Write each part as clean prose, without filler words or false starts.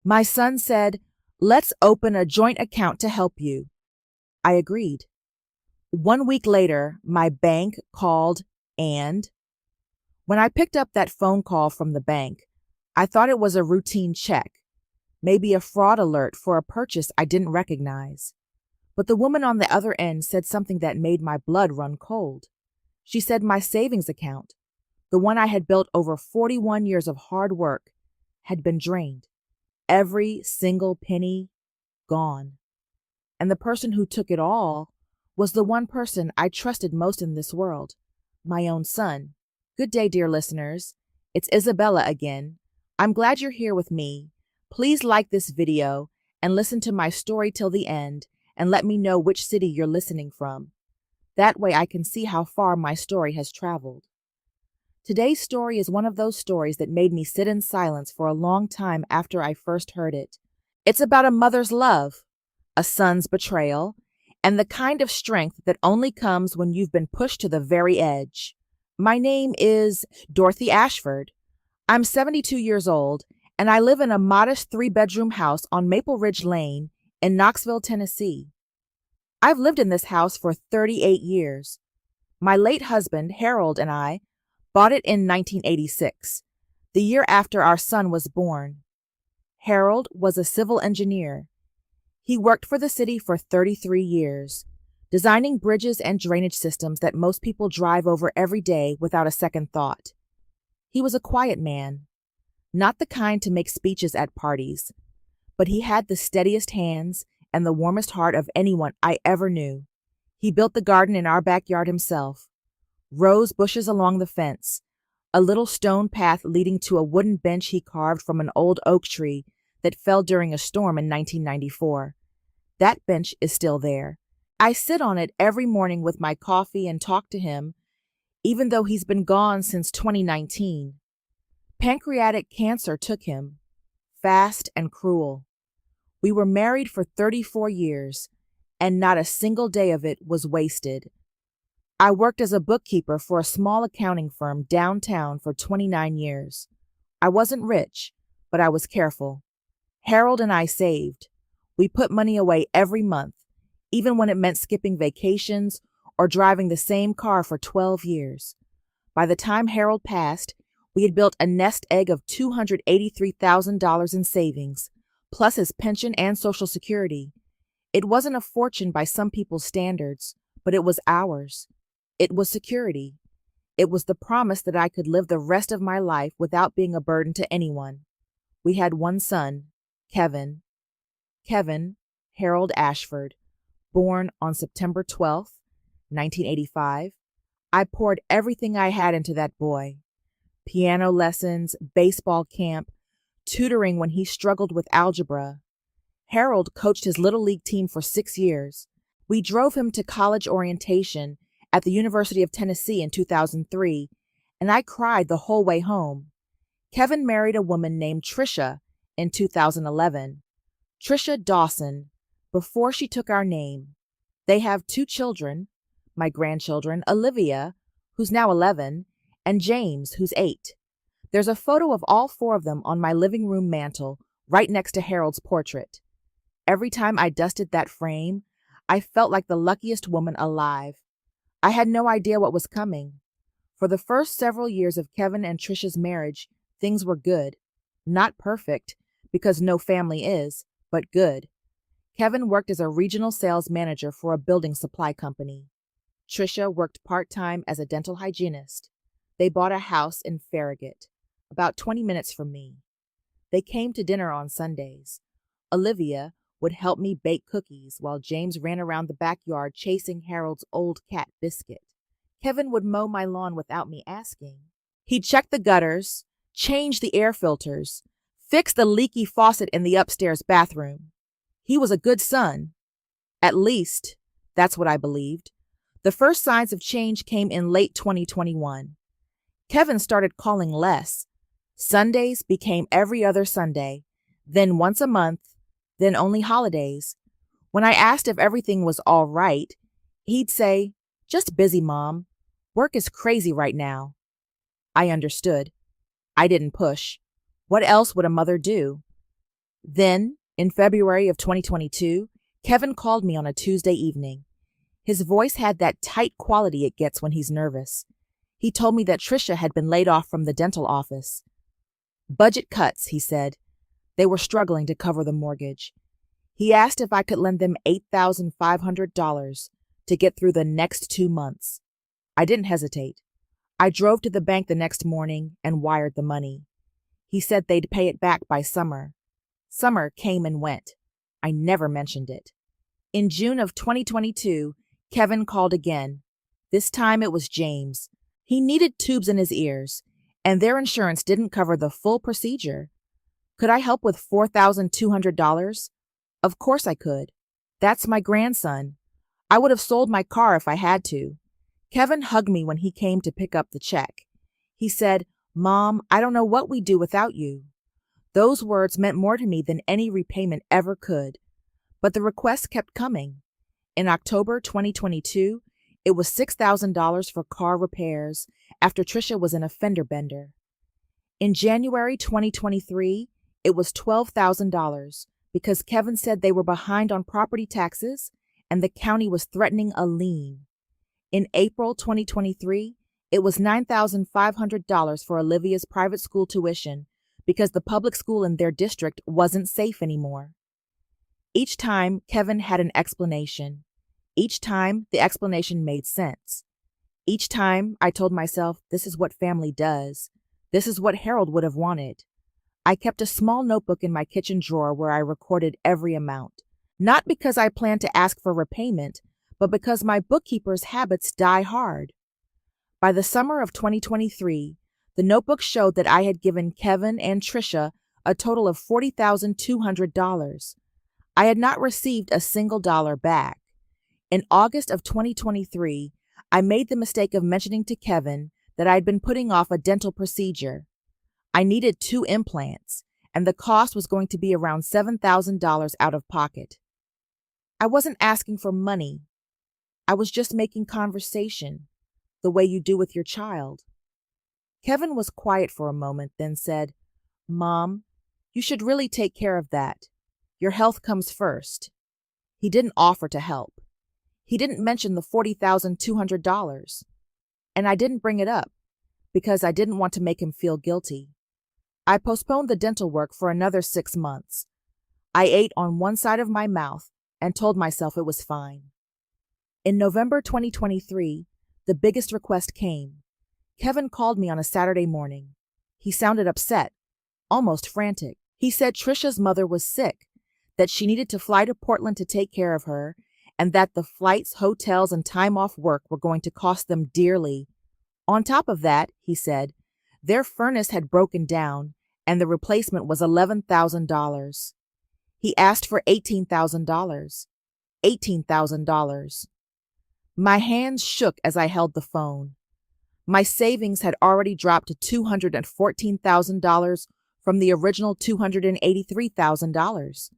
My son said, "Let's open a joint account to help you." I agreed. 1 week later, my bank called, and when I picked up that phone call from the bank, I thought it was a routine check, maybe a fraud alert for a purchase I didn't recognize. But the woman on the other end said something that made my blood run cold. She said my savings account, the one I had built over 41 years of hard work, had been drained. Every single penny gone. And the person who took it all was the one person I trusted most in this world, my own son. Good day, dear listeners. It's Isabella again. I'm glad you're here with me. Please like this video and listen to my story till the end and let me know which city you're listening from. That way I can see how far my story has traveled. Today's story is one of those stories that made me sit in silence for a long time after I first heard it. It's about a mother's love, a son's betrayal, and the kind of strength that only comes when you've been pushed to the very edge. My name is Dorothy Ashford. I'm 72 years old, and I live in a modest 3-bedroom house on Maple Ridge Lane in Knoxville, Tennessee. I've lived in this house for 38 years. My late husband, Harold, and I bought it in 1986, the year after our son was born. Harold was a civil engineer. He worked for the city for 33 years, designing bridges and drainage systems that most people drive over every day without a second thought. He was a quiet man, not the kind to make speeches at parties, but he had the steadiest hands and the warmest heart of anyone I ever knew. He built the garden in our backyard himself, rose bushes along the fence, a little stone path leading to a wooden bench he carved from an old oak tree that fell during a storm in 1994. That bench is still there. I sit on it every morning with my coffee and talk to him, even though he's been gone since 2019. Pancreatic cancer took him, fast and cruel. We were married for 34 years, and not a single day of it was wasted. I worked as a bookkeeper for a small accounting firm downtown for 29 years. I wasn't rich, but I was careful. Harold and I saved. We put money away every month, even when it meant skipping vacations or driving the same car for 12 years. By the time Harold passed, we had built a nest egg of $283,000 in savings, plus his pension and Social Security. It wasn't a fortune by some people's standards, but it was ours. It was security. It was the promise that I could live the rest of my life without being a burden to anyone. We had one son, Kevin. Kevin Harold Ashford, born on September 12th, 1985. I poured everything I had into that boy. Piano lessons, baseball camp, tutoring when he struggled with algebra. Harold coached his little league team for 6 years. We drove him to college orientation at the University of Tennessee in 2003, and I cried the whole way home. Kevin married a woman named Trisha in 2011. Trisha Dawson, before she took our name. They have 2 children, my grandchildren, Olivia, who's now 11, and James, who's 8. There's a photo of all 4 of them on my living room mantel, right next to Harold's portrait. Every time I dusted that frame, I felt like the luckiest woman alive. I had no idea what was coming. For the first several years of Kevin and Trisha's marriage, things were good. Not perfect, because no family is, but good. Kevin worked as a regional sales manager for a building supply company. Trisha worked part-time as a dental hygienist. They bought a house in Farragut, about 20 minutes from me. They came to dinner on Sundays. Olivia would help me bake cookies while James ran around the backyard chasing Harold's old cat, Biscuit. Kevin would mow my lawn without me asking. He'd check the gutters, change the air filters, fix the leaky faucet in the upstairs bathroom. He was a good son. At least, that's what I believed. The first signs of change came in late 2021. Kevin started calling less. Sundays became every other Sunday, then once a month, then only holidays. When I asked if everything was all right, he'd say, "Just busy, Mom. Work is crazy right now." I understood. I didn't push. What else would a mother do? Then, in February of 2022, Kevin called me on a Tuesday evening. His voice had that tight quality it gets when he's nervous. He told me that Trisha had been laid off from the dental office. Budget cuts, he said. They were struggling to cover the mortgage. He asked if I could lend them $8,500 to get through the next 2 months. I didn't hesitate. I drove to the bank the next morning and wired the money. He said they'd pay it back by summer. Summer came and went. I never mentioned it. In June of 2022, Kevin called again. This time it was James. He needed tubes in his ears, and their insurance didn't cover the full procedure. Could I help with $4,200? Of course I could. That's my grandson. I would have sold my car if I had to. Kevin hugged me when he came to pick up the check. He said, "Mom, I don't know what we'd do without you." Those words meant more to me than any repayment ever could. But the requests kept coming. In October 2022, it was $6,000 for car repairs after Trisha was in a fender bender. In January 2023, it was $12,000 because Kevin said they were behind on property taxes and the county was threatening a lien. In April 2023, it was $9,500 for Olivia's private school tuition because the public school in their district wasn't safe anymore. Each time, Kevin had an explanation. Each time, the explanation made sense. Each time, I told myself, this is what family does. This is what Harold would have wanted. I kept a small notebook in my kitchen drawer where I recorded every amount. Not because I planned to ask for repayment, but because my bookkeeper's habits die hard. By the summer of 2023, the notebook showed that I had given Kevin and Trisha a total of $40,200. I had not received a single dollar back. In August of 2023, I made the mistake of mentioning to Kevin that I had been putting off a dental procedure. I needed 2 implants, and the cost was going to be around $7,000 out of pocket. I wasn't asking for money. I was just making conversation, the way you do with your child. Kevin was quiet for a moment, then said, "Mom, you should really take care of that. Your health comes first." He didn't offer to help. He didn't mention the $40,200. And I didn't bring it up because I didn't want to make him feel guilty. I postponed the dental work for another 6 months. I ate on one side of my mouth and told myself it was fine. In November 2023, the biggest request came. Kevin called me on a Saturday morning. He sounded upset, almost frantic. He said Trisha's mother was sick, that she needed to fly to Portland to take care of her, and that the flights, hotels, and time off work were going to cost them dearly. On top of that, he said, their furnace had broken down, and the replacement was $11,000. He asked for $18,000. $18,000. My hands shook as I held the phone. My savings had already dropped to $214,000 from the original $283,000.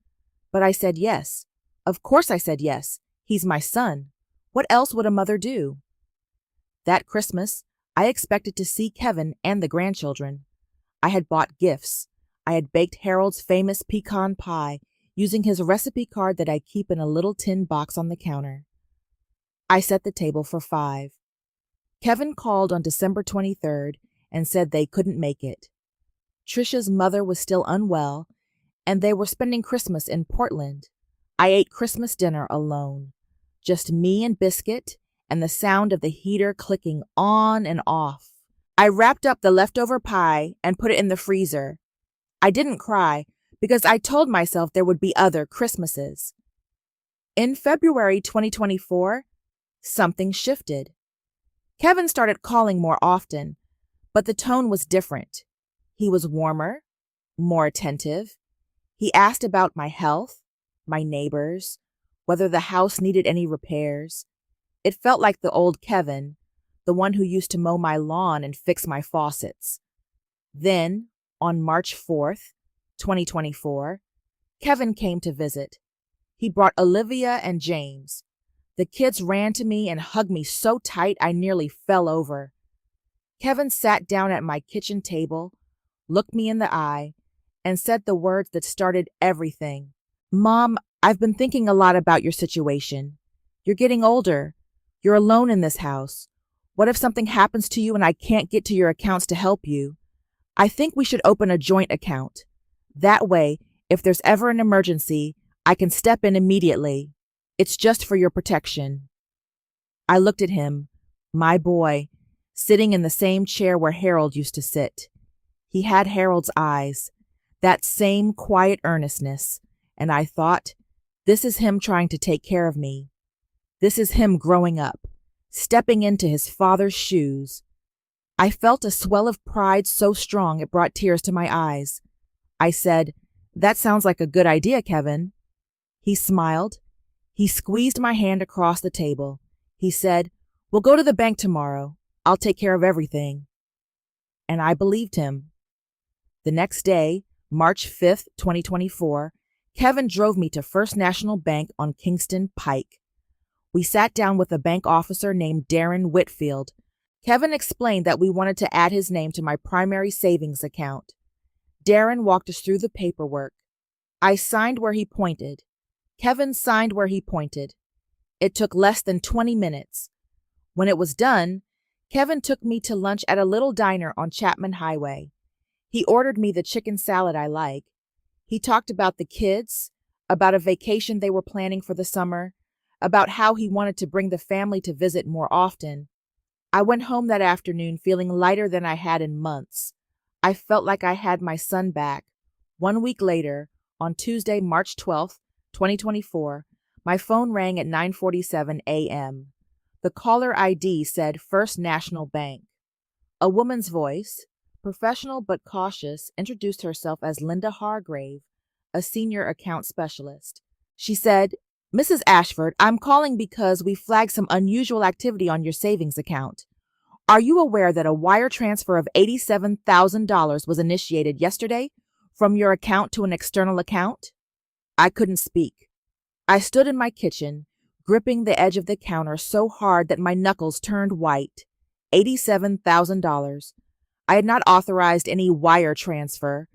But I said yes. Of course I said yes. He's my son. What else would a mother do? That Christmas, I expected to see Kevin and the grandchildren. I had bought gifts. I had baked Harold's famous pecan pie using his recipe card that I keep in a little tin box on the counter. I set the table for 5. Kevin called on December 23rd and said they couldn't make it. Trisha's mother was still unwell, and they were spending Christmas in Portland. I ate Christmas dinner alone. Just me and Biscuit and the sound of the heater clicking on and off. I wrapped up the leftover pie and put it in the freezer. I didn't cry because I told myself there would be other Christmases. In February 2024, something shifted. Kevin started calling more often, but the tone was different. He was warmer, more attentive. He asked about my health, my neighbors, whether the house needed any repairs. It felt like the old Kevin, the one who used to mow my lawn and fix my faucets. Then, on March 4th, 2024, Kevin came to visit. He brought Olivia and James. The kids ran to me and hugged me so tight I nearly fell over. Kevin sat down at my kitchen table, looked me in the eye, and said the words that started everything. "Mom, I've been thinking a lot about your situation. You're getting older. You're alone in this house. What if something happens to you and I can't get to your accounts to help you? I think we should open a joint account. That way, if there's ever an emergency, I can step in immediately. It's just for your protection." I looked at him, my boy, sitting in the same chair where Harold used to sit. He had Harold's eyes, that same quiet earnestness, and I thought, this is him trying to take care of me. This is him growing up, stepping into his father's shoes. I felt a swell of pride so strong it brought tears to my eyes. I said, "That sounds like a good idea, Kevin." He smiled. He squeezed my hand across the table. He said, "We'll go to the bank tomorrow. I'll take care of everything." And I believed him. The next day, March 5th, 2024, Kevin drove me to First National Bank on Kingston Pike. We sat down with a bank officer named Darren Whitfield. Kevin explained that we wanted to add his name to my primary savings account. Darren walked us through the paperwork. I signed where he pointed. Kevin signed where he pointed. It took less than 20 minutes. When it was done, Kevin took me to lunch at a little diner on Chapman Highway. He ordered me the chicken salad I like. He talked about the kids, about a vacation they were planning for the summer, about how he wanted to bring the family to visit more often. I went home that afternoon feeling lighter than I had in months. I felt like I had my son back. 1 week later, on Tuesday, March 12th, 2024, my phone rang at 9:47 a.m. The caller ID said First National Bank. A woman's voice, professional but cautious, introduced herself as Linda Hargrave, a senior account specialist. She said, "Mrs. Ashford, I'm calling because we flagged some unusual activity on your savings account. Are you aware that a wire transfer of $87,000 was initiated yesterday from your account to an external account?" I couldn't speak. I stood in my kitchen, gripping the edge of the counter so hard that my knuckles turned white. $87,000. I had not authorized any wire transfer.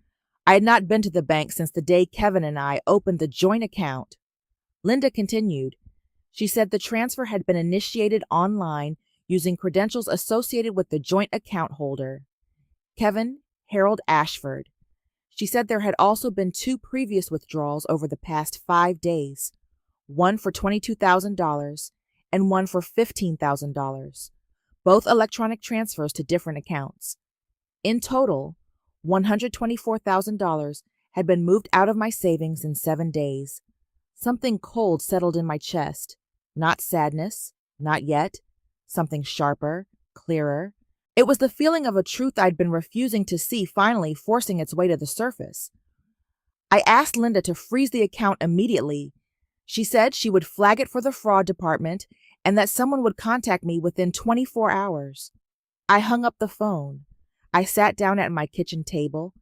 I had not been to the bank since the day Kevin and I opened the joint account. Linda continued. She said the transfer had been initiated online using credentials associated with the joint account holder, Kevin Harold Ashford. She said there had also been 2 previous withdrawals over the past 5 days, one for $22,000 and one for $15,000, both electronic transfers to different accounts. In total, $124,000 had been moved out of my savings in 7 days. Something cold settled in my chest. Not sadness, not yet. Something sharper, clearer. It was the feeling of a truth I'd been refusing to see finally forcing its way to the surface. I asked Linda to freeze the account immediately. She said she would flag it for the fraud department and that someone would contact me within 24 hours. I hung up the phone. I sat down at my kitchen table.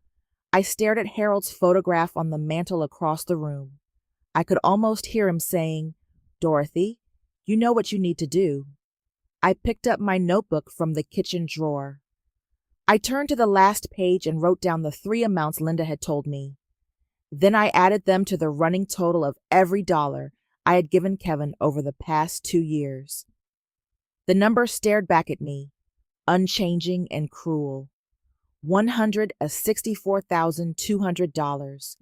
I stared at Harold's photograph on the mantel across the room. I could almost hear him saying, "Dorothy, you know what you need to do." I picked up my notebook from the kitchen drawer. I turned to the last page and wrote down the 3 amounts Linda had told me. Then I added them to the running total of every dollar I had given Kevin over the past 2 years. The number stared back at me, unchanging and cruel. $164,200.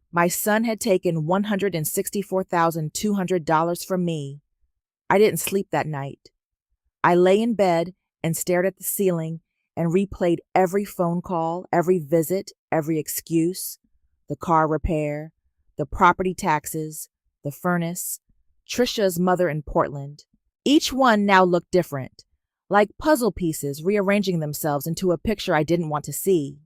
My son had taken $164,200 from me. I didn't sleep that night. I lay in bed and stared at the ceiling and replayed every phone call, every visit, every excuse, the car repair, the property taxes, the furnace, Trisha's mother in Portland. Each one now looked different, like puzzle pieces rearranging themselves into a picture I didn't want to see.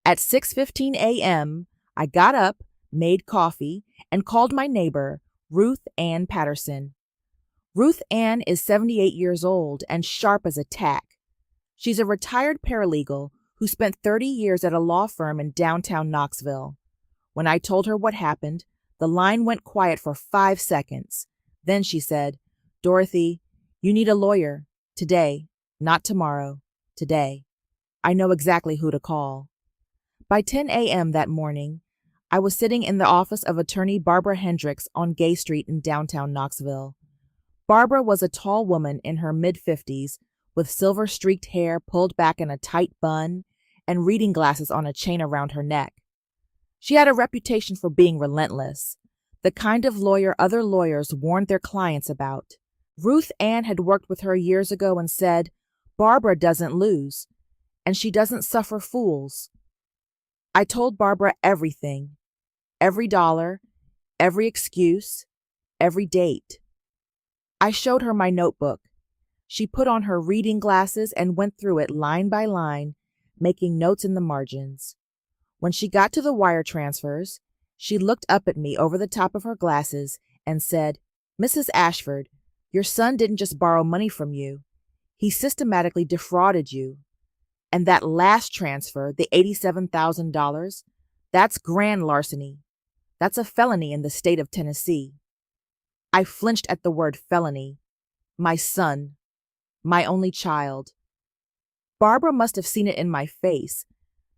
At 6:15 a.m., I got up, made coffee, and called my neighbor, Ruth Ann Patterson. Ruth Ann is 78 years old and sharp as a tack. She's a retired paralegal who spent 30 years at a law firm in downtown Knoxville. When I told her what happened, the line went quiet for 5 seconds. Then she said, "Dorothy, you need a lawyer. Today, not tomorrow. Today. I know exactly who to call." By 10 a.m. that morning, I was sitting in the office of attorney Barbara Hendricks on Gay Street in downtown Knoxville. Barbara was a tall woman in her mid-50s with silver-streaked hair pulled back in a tight bun and reading glasses on a chain around her neck. She had a reputation for being relentless, the kind of lawyer other lawyers warned their clients about. Ruth Ann had worked with her years ago and said, "Barbara doesn't lose, and she doesn't suffer fools." I told Barbara everything, every dollar, every excuse, every date. I showed her my notebook. She put on her reading glasses and went through it line by line, making notes in the margins. When she got to the wire transfers, she looked up at me over the top of her glasses and said, "Mrs. Ashford, your son didn't just borrow money from you. He systematically defrauded you. And that last transfer, the $87,000, that's grand larceny. That's a felony in the state of Tennessee." I flinched at the word felony. My son. My only child. Barbara must have seen it in my face,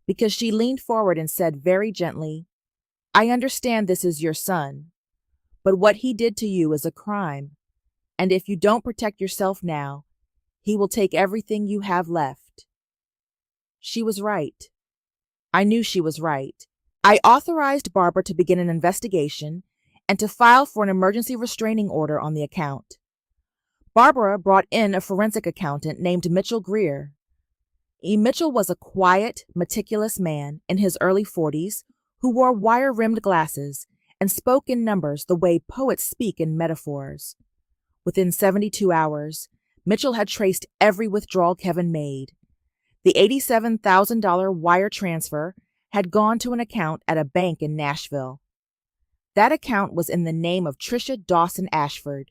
because she leaned forward and said very gently, "I understand this is your son, but what he did to you is a crime, and if you don't protect yourself now, he will take everything you have left." She was right. I knew she was right. I authorized Barbara to begin an investigation and to file for an emergency restraining order on the account. Barbara brought in a forensic accountant named Mitchell Greer. Mitchell was a quiet, meticulous man in his early 40s who wore wire-rimmed glasses and spoke in numbers the way poets speak in metaphors. Within 72 hours, Mitchell had traced every withdrawal Kevin made. The $87,000 wire transfer had gone to an account at a bank in Nashville. That account was in the name of Tricia Dawson Ashford.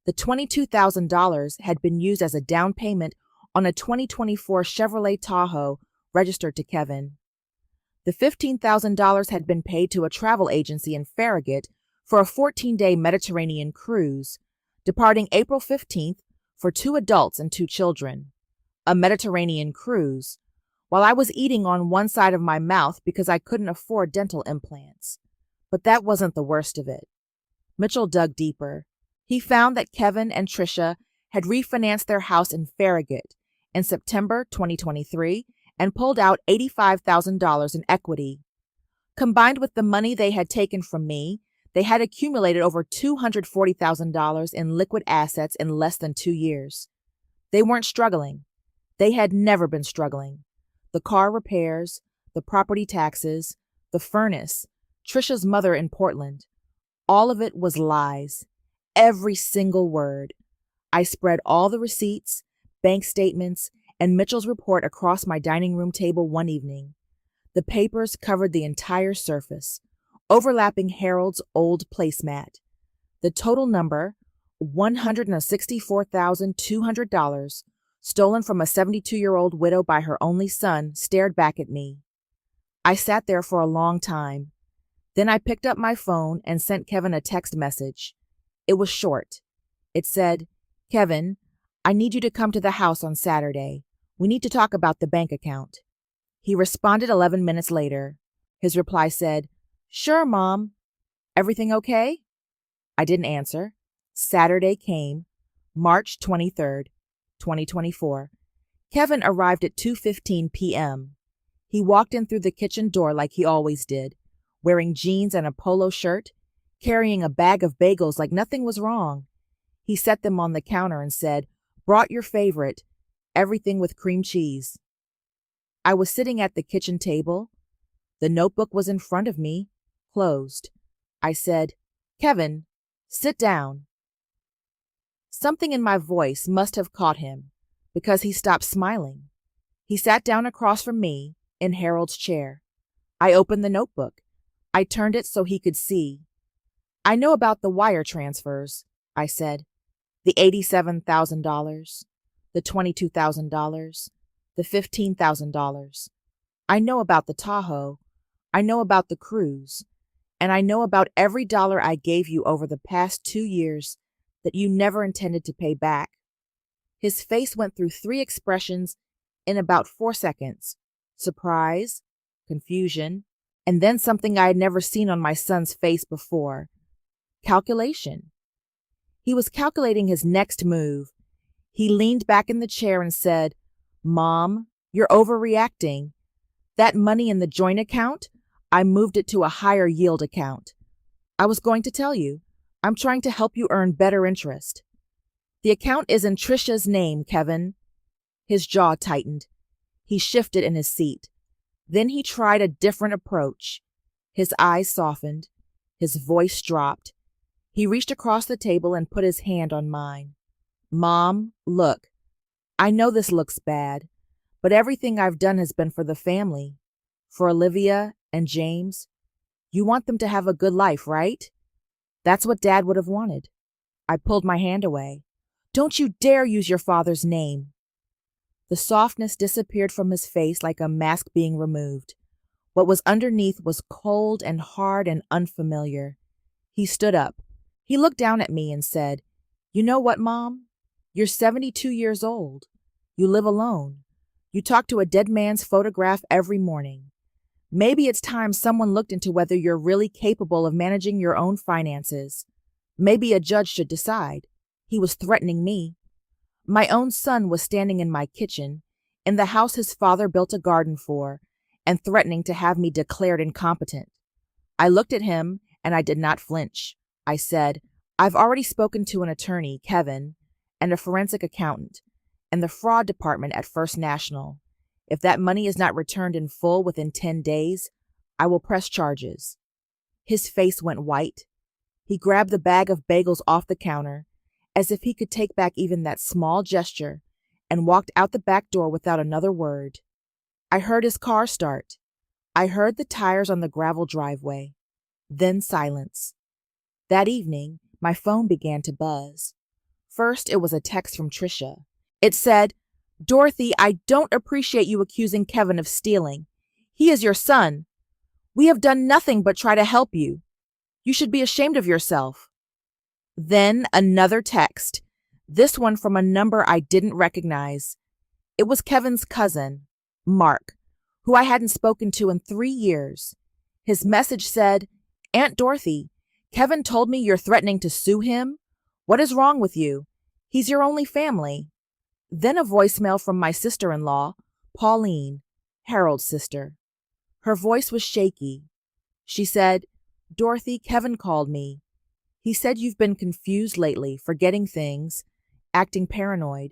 The $22,000 had been used as a down payment on a 2024 Chevrolet Tahoe registered to Kevin. The $15,000 had been paid to a travel agency in Farragut for a 14-day Mediterranean cruise, departing April 15th for 2 adults and 2 children. A Mediterranean cruise, while I was eating on one side of my mouth because I couldn't afford dental implants. But that wasn't the worst of it. Mitchell dug deeper. He found that Kevin and Tricia had refinanced their house in Farragut in September 2023 and pulled out $85,000 in equity. Combined with the money they had taken from me, they had accumulated over $240,000 in liquid assets in less than 2 years. They weren't struggling. They had never been struggling. The car repairs, the property taxes, the furnace, Tricia's mother in Portland. All of it was lies. Every single word. I spread all the receipts, bank statements, and Mitchell's report across my dining room table one evening. The papers covered the entire surface, overlapping Harold's old placemat. The total number, $164,200, stolen from a 72-year-old widow by her only son, stared back at me. I sat there for a long time. Then I picked up my phone and sent Kevin a text message. It was short. It said, "Kevin, I need you to come to the house on Saturday. We need to talk about the bank account." He responded 11 minutes later. His reply said, "Sure, Mom. Everything okay?" I didn't answer. Saturday came, March 23rd, 2024. Kevin arrived at 2:15 p.m. He walked in through the kitchen door like he always did, wearing jeans and a polo shirt, carrying a bag of bagels like nothing was wrong. He set them on the counter and said, "Brought your favorite, everything with cream cheese." I was sitting at the kitchen table. The notebook was in front of me, closed. I said, "Kevin, sit down." Something in my voice must have caught him, because he stopped smiling. He sat down across from me in Harold's chair. I opened the notebook. I turned it so he could see. "I know about the wire transfers," I said. "The $87,000, the $22,000, the $15,000. I know about the Tahoe. I know about the cruise. And I know about every dollar I gave you over the past 2 years that you never intended to pay back." His face went through 3 expressions in about 4 seconds. Surprise, confusion, and then something I had never seen on my son's face before: calculation. He was calculating his next move. He leaned back in the chair and said, "Mom, you're overreacting. That money in the joint account, I moved it to a higher yield account. I was going to tell you, I'm trying to help you earn better interest. The account is in Trisha's name, Kevin." His jaw tightened. He shifted in his seat. Then he tried a different approach. His eyes softened. His voice dropped. He reached across the table and put his hand on mine. "Mom, look, I know this looks bad, but everything I've done has been for the family, for Olivia and James. You want them to have a good life, right? That's what Dad would have wanted." I pulled my hand away. "Don't you dare use your father's name." The softness disappeared from his face like a mask being removed. What was underneath was cold and hard and unfamiliar. He stood up. He looked down at me and said, "You know what, Mom? You're 72 years old. You live alone. You talk to a dead man's photograph every morning. Maybe it's time someone looked into whether you're really capable of managing your own finances. Maybe a judge should decide." He was threatening me. My own son was standing in my kitchen, in the house his father built a garden for, and threatening to have me declared incompetent. I looked at him, and I did not flinch. I said, "I've already spoken to an attorney, Kevin, and a forensic accountant, and the fraud department at First National. If that money is not returned in full within 10 days, I will press charges." His face went white. He grabbed the bag of bagels off the counter, as if he could take back even that small gesture, and walked out the back door without another word. I heard his car start. I heard the tires on the gravel driveway. Then silence. That evening, my phone began to buzz. First, it was a text from Trisha. It said, "Dorothy, I don't appreciate you accusing Kevin of stealing. He is your son. We have done nothing but try to help you. You should be ashamed of yourself." Then another text, this one from a number I didn't recognize. It was Kevin's cousin, Mark, who I hadn't spoken to in 3 years. His message said, "Aunt Dorothy, Kevin told me you're threatening to sue him. What is wrong with you? He's your only family." Then a voicemail from my sister-in-law, Pauline, Harold's sister. Her voice was shaky. She said, "Dorothy, Kevin called me. He said you've been confused lately, forgetting things, acting paranoid.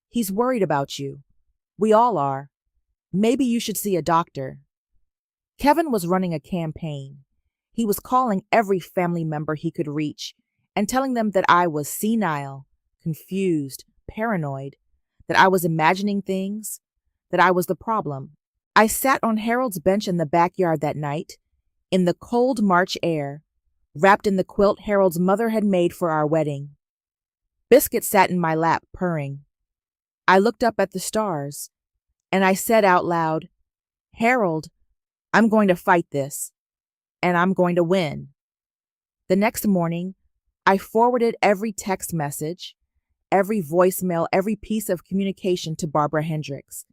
He's worried about you. We all are. Maybe you should see a doctor." Kevin was running a campaign. He was calling every family member he could reach and telling them that I was senile, confused, paranoid, that I was imagining things, that I was the problem. I sat on Harold's bench in the backyard that night, in the cold March air, wrapped in the quilt Harold's mother had made for our wedding. Biscuit sat in my lap, purring. I looked up at the stars, and I said out loud, "Harold, I'm going to fight this, and I'm going to win." The next morning, I forwarded every text message, every voicemail, every piece of communication to Barbara Hendricks.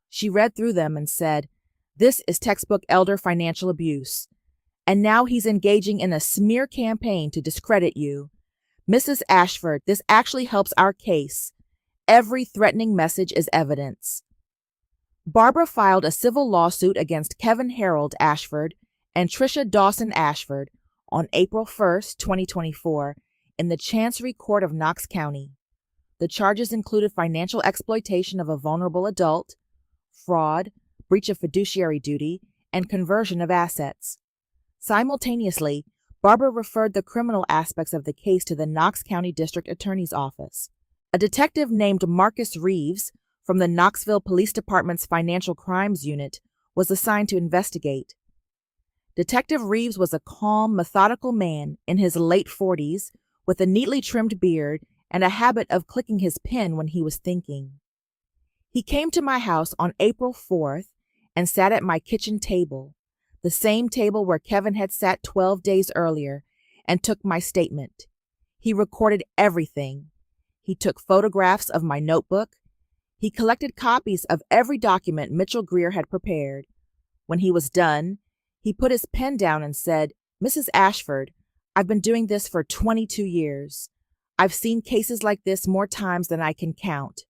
She read through them and said, "This is textbook elder financial abuse. And now he's engaging in a smear campaign to discredit you. Mrs. Ashford, this actually helps our case. Every threatening message is evidence." Barbara filed a civil lawsuit against Kevin Harold Ashford and Trisha Dawson Ashford on April 1st, 2024, in the Chancery Court of Knox County. The charges included financial exploitation of a vulnerable adult, fraud, breach of fiduciary duty, and conversion of assets. Simultaneously, Barbara referred the criminal aspects of the case to the Knox County District Attorney's Office. A detective named Marcus Reeves from the Knoxville Police Department's Financial Crimes Unit was assigned to investigate. Detective Reeves was a calm, methodical man in his late 40s with a neatly trimmed beard and a habit of clicking his pen when he was thinking. He came to my house on April 4th and sat at my kitchen table, the same table where Kevin had sat 12 days earlier, and took my statement. He recorded everything. He took photographs of my notebook. He collected copies of every document Mitchell Greer had prepared. When he was done, he put his pen down and said, "Mrs. Ashford, I've been doing this for 22 years. I've seen cases like this more times than I can count.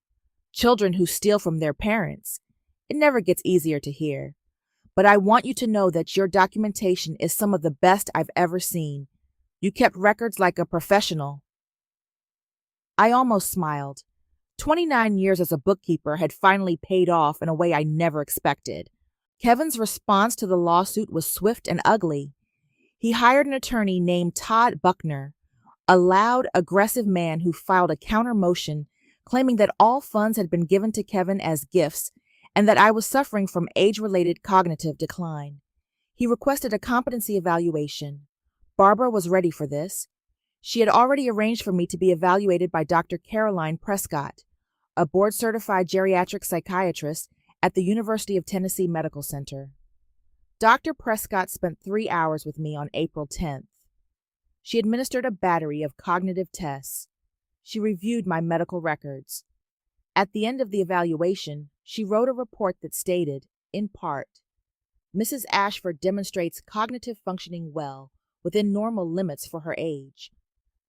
Children who steal from their parents. It never gets easier to hear. But I want you to know that your documentation is some of the best I've ever seen. You kept records like a professional." I almost smiled. 29 years as a bookkeeper had finally paid off in a way I never expected. Kevin's response to the lawsuit was swift and ugly. He hired an attorney named Todd Buckner, a loud, aggressive man who filed a counter motion claiming that all funds had been given to Kevin as gifts and that I was suffering from age-related cognitive decline. He requested a competency evaluation. Barbara was ready for this. She had already arranged for me to be evaluated by Dr. Caroline Prescott, a board-certified geriatric psychiatrist at the University of Tennessee Medical Center. Dr. Prescott spent 3 hours with me on April 10th. She administered a battery of cognitive tests. She reviewed my medical records. At the end of the evaluation, she wrote a report that stated, in part, "Mrs. Ashford demonstrates cognitive functioning well within normal limits for her age.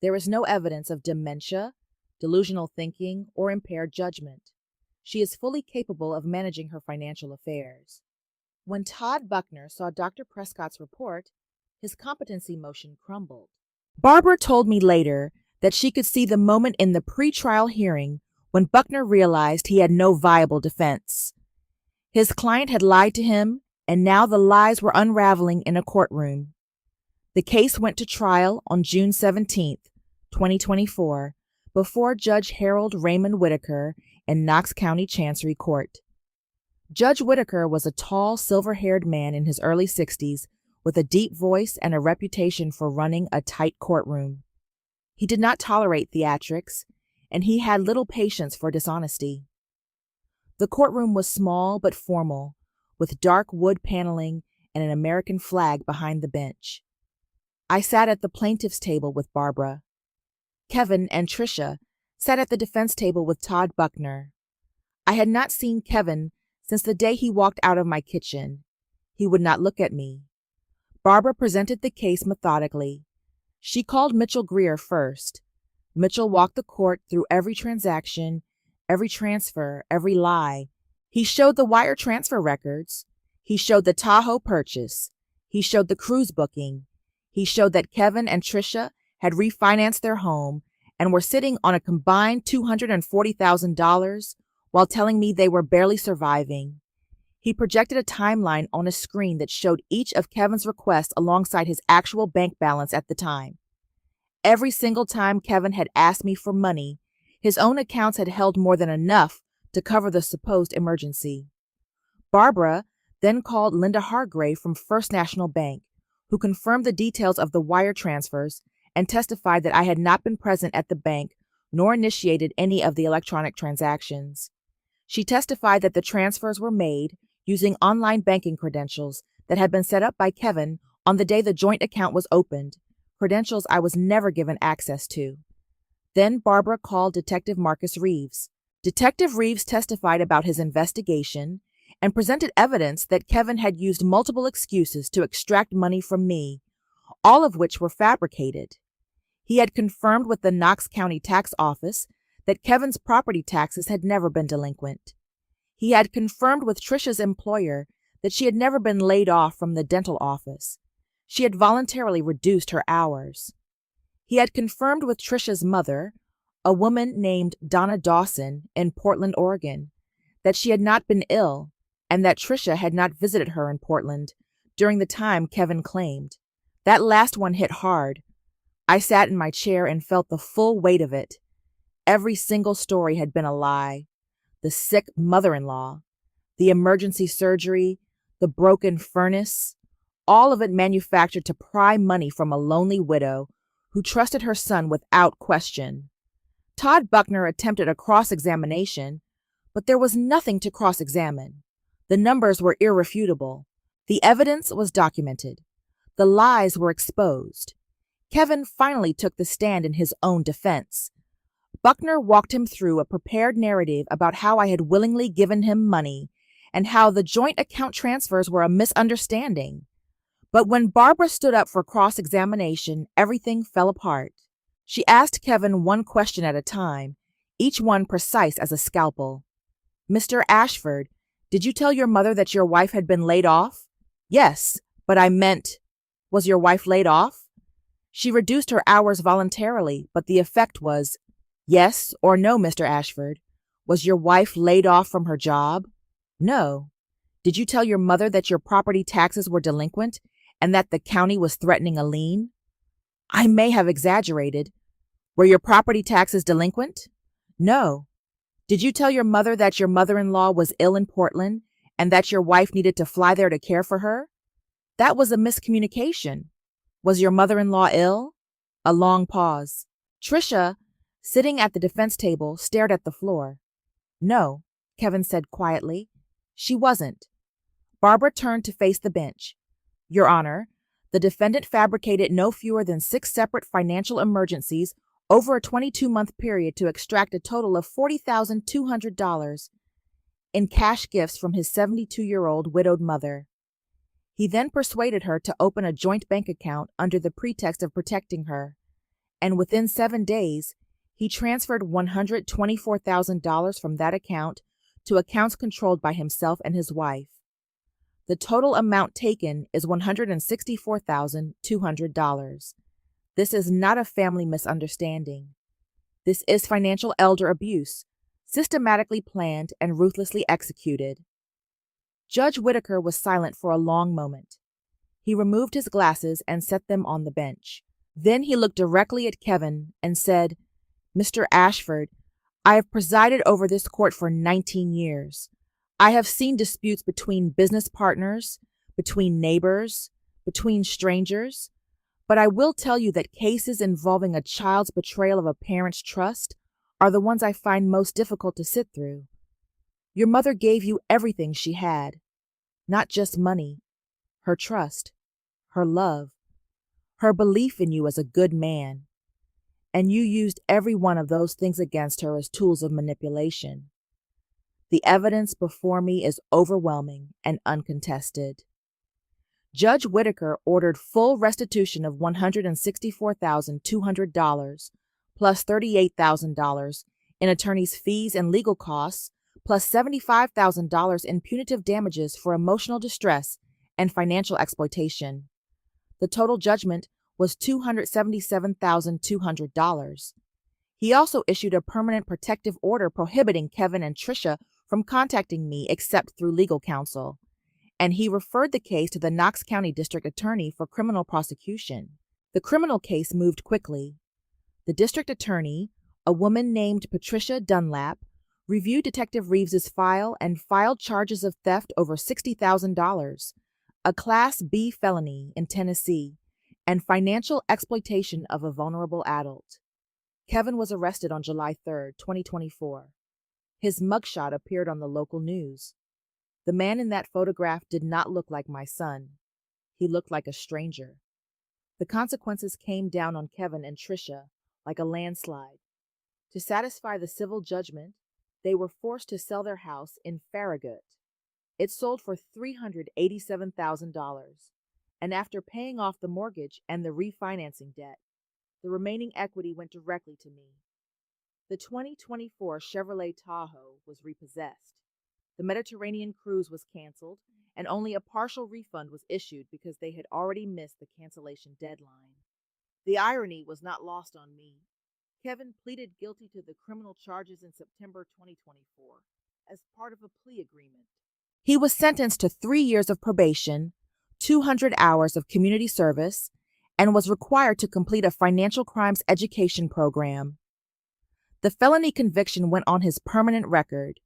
There is no evidence of dementia, delusional thinking, or impaired judgment. She is fully capable of managing her financial affairs." When Todd Buckner saw Dr. Prescott's report, his competency motion crumbled. Barbara told me later that she could see the moment in the pre-trial hearing when Buckner realized he had no viable defense. His client had lied to him, and now the lies were unraveling in a courtroom. The case went to trial on June 17th, 2024, before Judge Harold Raymond Whitaker in Knox County Chancery Court. Judge Whitaker was a tall, silver-haired man in his early 60s with a deep voice and a reputation for running a tight courtroom. He did not tolerate theatrics, and he had little patience for dishonesty. The courtroom was small but formal, with dark wood paneling and an American flag behind the bench. I sat at the plaintiff's table with Barbara. Kevin and Tricia sat at the defense table with Todd Buckner. I had not seen Kevin since the day he walked out of my kitchen. He would not look at me. Barbara presented the case methodically. She called Mitchell Greer first. Mitchell walked the court through every transaction, every transfer, every lie. He showed the wire transfer records. He showed the Tahoe purchase. He showed the cruise booking. He showed that Kevin and Tricia had refinanced their home and were sitting on a combined $240,000 while telling me they were barely surviving. He projected a timeline on a screen that showed each of Kevin's requests alongside his actual bank balance at the time. Every single time Kevin had asked me for money, his own accounts had held more than enough to cover the supposed emergency. Barbara then called Linda Hargrave from First National Bank, who confirmed the details of the wire transfers and testified that I had not been present at the bank nor initiated any of the electronic transactions. She testified that the transfers were made using online banking credentials that had been set up by Kevin on the day the joint account was opened, credentials I was never given access to. Then Barbara called Detective Marcus Reeves. Detective Reeves testified about his investigation and presented evidence that Kevin had used multiple excuses to extract money from me, all of which were fabricated. He had confirmed with the Knox County Tax Office that Kevin's property taxes had never been delinquent. He had confirmed with Tricia's employer that she had never been laid off from the dental office. She had voluntarily reduced her hours. He had confirmed with Tricia's mother, a woman named Donna Dawson in Portland, Oregon, that she had not been ill and that Tricia had not visited her in Portland during the time Kevin claimed. That last one hit hard. I sat in my chair and felt the full weight of it. Every single story had been a lie. The sick mother-in-law, the emergency surgery, the broken furnace, all of it manufactured to pry money from a lonely widow who trusted her son without question. Todd Buckner attempted a cross-examination, but there was nothing to cross-examine. The numbers were irrefutable. The evidence was documented. The lies were exposed. Kevin finally took the stand in his own defense. Buckner walked him through a prepared narrative about how I had willingly given him money and how the joint account transfers were a misunderstanding. But when Barbara stood up for cross-examination, everything fell apart. She asked Kevin one question at a time, each one precise as a scalpel. "Mr. Ashford, did you tell your mother that your wife had been laid off?" "Yes, but I meant, was your wife laid off?" "She reduced her hours voluntarily, but the effect was, yes or no, Mr. Ashford. Was your wife laid off from her job?" "No." "Did you tell your mother that your property taxes were delinquent and that the county was threatening a lien?" "I may have exaggerated." "Were your property taxes delinquent?" "No." "Did you tell your mother that your mother-in-law was ill in Portland and that your wife needed to fly there to care for her?" "That was a miscommunication." "Was your mother-in-law ill?" A long pause. Tricia, sitting at the defense table, stared at the floor. "No," Kevin said quietly. "She wasn't." Barbara turned to face the bench. "Your Honor, the defendant fabricated no fewer than 6 separate financial emergencies over a 22-month period to extract a total of $40,200 in cash gifts from his 72-year-old widowed mother. He then persuaded her to open a joint bank account under the pretext of protecting her, and within 7 days, he transferred $124,000 from that account to accounts controlled by himself and his wife. The total amount taken is $164,200. This is not a family misunderstanding. This is financial elder abuse, systematically planned and ruthlessly executed." Judge Whitaker was silent for a long moment. He removed his glasses and set them on the bench. Then he looked directly at Kevin and said, "Mr. Ashford, I have presided over this court for 19 years. I have seen disputes between business partners, between neighbors, between strangers, but I will tell you that cases involving a child's betrayal of a parent's trust are the ones I find most difficult to sit through. Your mother gave you everything she had, not just money, her trust, her love, her belief in you as a good man, and you used every one of those things against her as tools of manipulation. The evidence before me is overwhelming and uncontested." Judge Whitaker ordered full restitution of $164,200 plus $38,000 in attorney's fees and legal costs plus $75,000 in punitive damages for emotional distress and financial exploitation. The total judgment was $277,200. He also issued a permanent protective order prohibiting Kevin and Tricia from contacting me except through legal counsel, and he referred the case to the Knox County District Attorney for criminal prosecution. The criminal case moved quickly. The district attorney, a woman named Patricia Dunlap, reviewed Detective Reeves's file and filed charges of theft over $60,000, a Class B felony in Tennessee, and financial exploitation of a vulnerable adult. Kevin was arrested on July 3, 2024. His mugshot appeared on the local news. The man in that photograph did not look like my son. He looked like a stranger. The consequences came down on Kevin and Tricia like a landslide. To satisfy the civil judgment, they were forced to sell their house in Farragut. It sold for $387,000, and after paying off the mortgage and the refinancing debt, the remaining equity went directly to me. The 2024 Chevrolet Tahoe was repossessed. The Mediterranean cruise was canceled, and only a partial refund was issued because they had already missed the cancellation deadline. The irony was not lost on me. Kevin pleaded guilty to the criminal charges in September 2024 as part of a plea agreement. He was sentenced to 3 years of probation, 200 hours of community service, and was required to complete a financial crimes education program. The felony conviction went on his permanent record.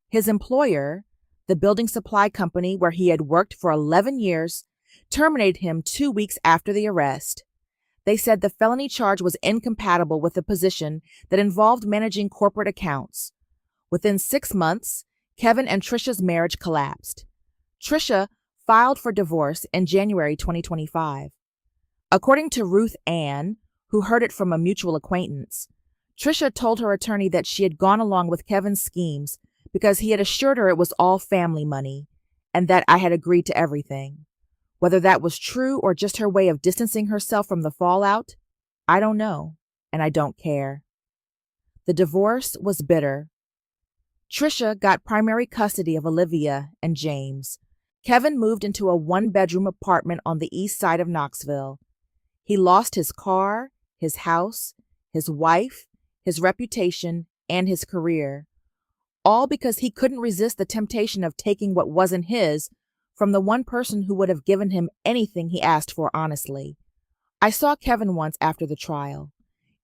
His employer, the building supply company where he had worked for 11 years, terminated him 2 weeks after the arrest. They said the felony charge was incompatible with a position that involved managing corporate accounts. Within 6 months, Kevin and Tricia's marriage collapsed. Tricia filed for divorce in January 2025. According to Ruth Ann, who heard it from a mutual acquaintance, Tricia told her attorney that she had gone along with Kevin's schemes because he had assured her it was all family money and that I had agreed to everything. Whether that was true or just her way of distancing herself from the fallout, I don't know, and I don't care. The divorce was bitter. Trisha got primary custody of Olivia and James. Kevin moved into a one-bedroom apartment on the east side of Knoxville. He lost his car, his house, his wife, his reputation, and his career, all because he couldn't resist the temptation of taking what wasn't his from the one person who would have given him anything he asked for honestly. I saw Kevin once after the trial.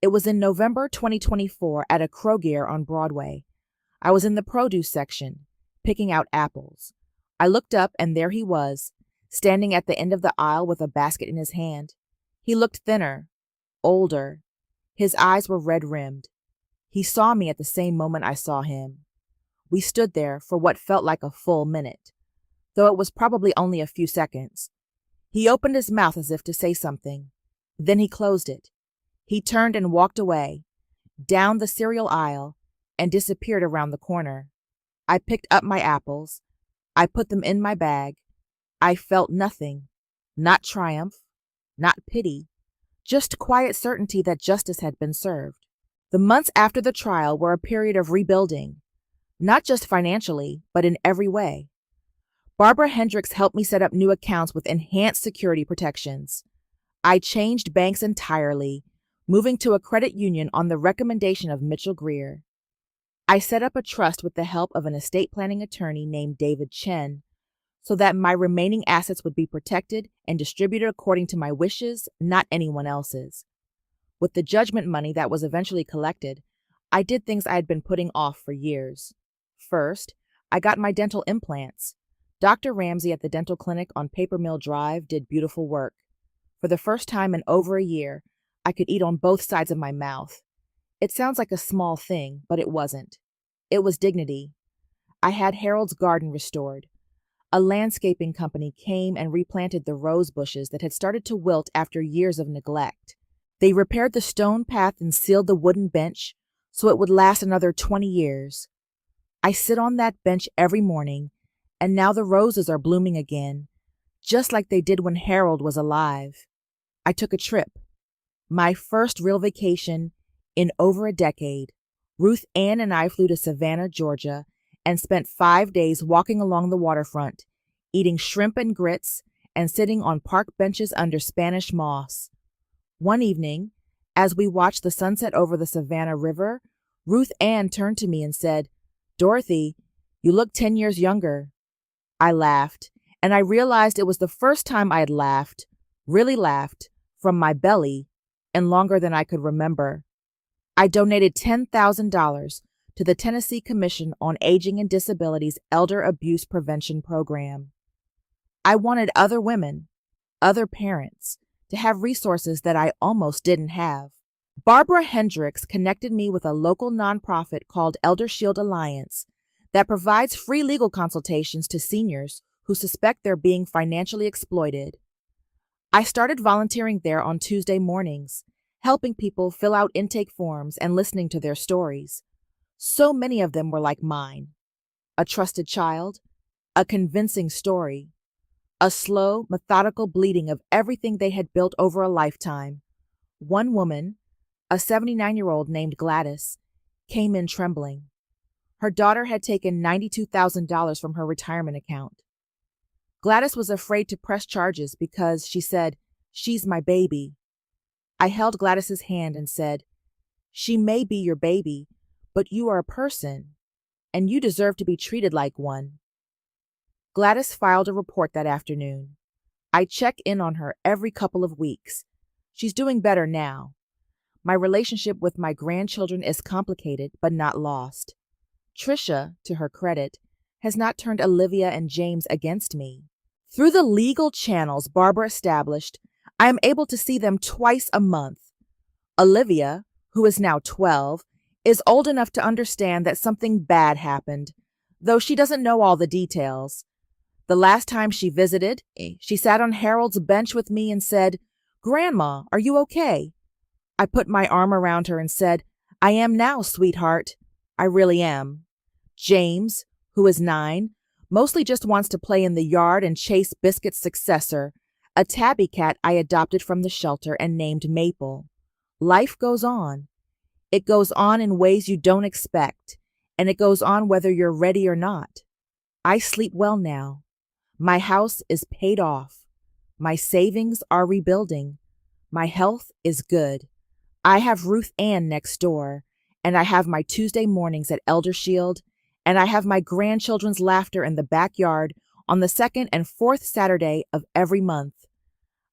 It was in November 2024 at a Kroger on Broadway. I was in the produce section, picking out apples. I looked up and there he was, standing at the end of the aisle with a basket in his hand. He looked thinner, older. His eyes were red-rimmed. He saw me at the same moment I saw him. We stood there for what felt like a full minute, though it was probably only a few seconds. He opened his mouth as if to say something. Then he closed it. He turned and walked away, down the cereal aisle, and disappeared around the corner. I picked up my apples. I put them in my bag. I felt nothing, not triumph, not pity, just quiet certainty that justice had been served. The months after the trial were a period of rebuilding, not just financially, but in every way. Barbara Hendricks helped me set up new accounts with enhanced security protections. I changed banks entirely, moving to a credit union on the recommendation of Mitchell Greer. I set up a trust with the help of an estate planning attorney named David Chen, so that my remaining assets would be protected and distributed according to my wishes, not anyone else's. With the judgment money that was eventually collected, I did things I had been putting off for years. First, I got my dental implants. Dr. Ramsey at the dental clinic on Paper Mill Drive did beautiful work. For the first time in over a year, I could eat on both sides of my mouth. It sounds like a small thing, but it wasn't. It was dignity. I had Harold's garden restored. A landscaping company came and replanted the rose bushes that had started to wilt after years of neglect. They repaired the stone path and sealed the wooden bench so it would last another 20 years. I sit on that bench every morning, and now the roses are blooming again, just like they did when Harold was alive. I took a trip. My first real vacation in over a decade. Ruth Ann and I flew to Savannah, Georgia, and spent 5 days walking along the waterfront, eating shrimp and grits, and sitting on park benches under Spanish moss. One evening, as we watched the sunset over the Savannah River, Ruth Ann turned to me and said, "Dorothy, you look 10 years younger." I laughed, and I realized it was the first time I had laughed, really laughed, from my belly, and longer than I could remember. I donated $10,000 to the Tennessee Commission on Aging and Disabilities Elder Abuse Prevention Program. I wanted other women, other parents, to have resources that I almost didn't have. Barbara Hendricks connected me with a local nonprofit called Elder Shield Alliance that provides free legal consultations to seniors who suspect they're being financially exploited. I started volunteering there on Tuesday mornings, helping people fill out intake forms and listening to their stories. So many of them were like mine. A trusted child, a convincing story, a slow, methodical bleeding of everything they had built over a lifetime. One woman, a 79-year-old named Gladys, came in trembling. Her daughter had taken $92,000 from her retirement account. Gladys was afraid to press charges because, she said, "She's my baby." I held Gladys's hand and said, "She may be your baby, but you are a person, and you deserve to be treated like one." Gladys filed a report that afternoon. I check in on her every couple of weeks. She's doing better now. My relationship with my grandchildren is complicated, but not lost. Trisha, to her credit, has not turned Olivia and James against me. Through the legal channels Barbara established, I am able to see them twice a month. Olivia, who is now 12, is old enough to understand that something bad happened, though she doesn't know all the details. The last time she visited, she sat on Harold's bench with me and said, "Grandma, are you okay?" I put my arm around her and said, "I am now, sweetheart. I really am." James, who is 9, mostly just wants to play in the yard and chase Biscuit's successor, a tabby cat I adopted from the shelter and named Maple. Life goes on. It goes on in ways you don't expect, and it goes on whether you're ready or not. I sleep well now. My house is paid off. My savings are rebuilding. My health is good. I have Ruth Ann next door, and I have my Tuesday mornings at Eldershield, and I have my grandchildren's laughter in the backyard on the second and fourth Saturday of every month.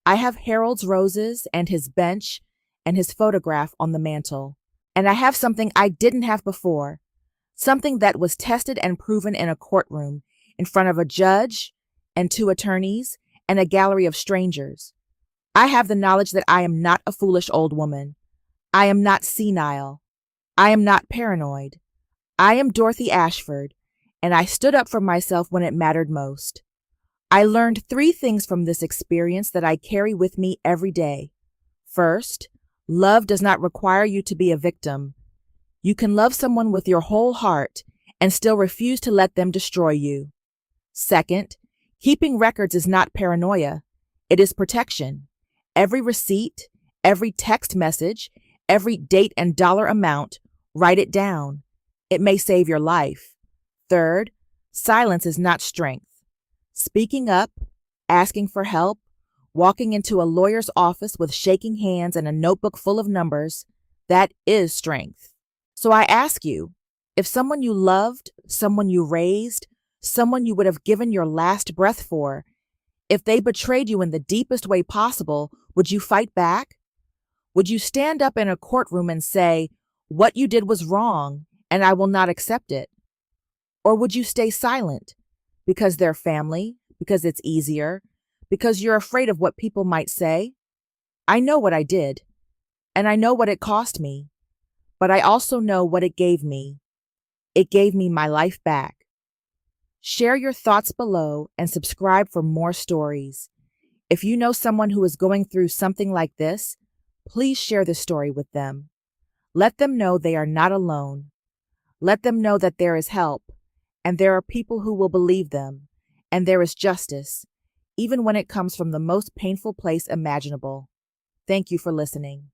I have Harold's roses and his bench and his photograph on the mantel. And I have something I didn't have before, something that was tested and proven in a courtroom in front of a judge and 2 attorneys and a gallery of strangers. I have the knowledge that I am not a foolish old woman. I am not senile. I am not paranoid. I am Dorothy Ashford, and I stood up for myself when it mattered most. I learned 3 things from this experience that I carry with me every day. First, love does not require you to be a victim. You can love someone with your whole heart and still refuse to let them destroy you. Second, keeping records is not paranoia. It is protection. Every receipt, every text message, every date and dollar amount, write it down. It may save your life. Third, silence is not strength. Speaking up, asking for help, walking into a lawyer's office with shaking hands and a notebook full of numbers, that is strength. So I ask you, if someone you loved, someone you raised, someone you would have given your last breath for, if they betrayed you in the deepest way possible, would you fight back? Would you stand up in a courtroom and say, what you did was wrong, and I will not accept it? Or would you stay silent because they're family, because it's easier, because you're afraid of what people might say? I know what I did, and I know what it cost me, but I also know what it gave me. It gave me my life back. Share your thoughts below and subscribe for more stories. If you know someone who is going through something like this, please share this story with them. Let them know they are not alone. Let them know that there is help, and there are people who will believe them, and there is justice, even when it comes from the most painful place imaginable. Thank you for listening.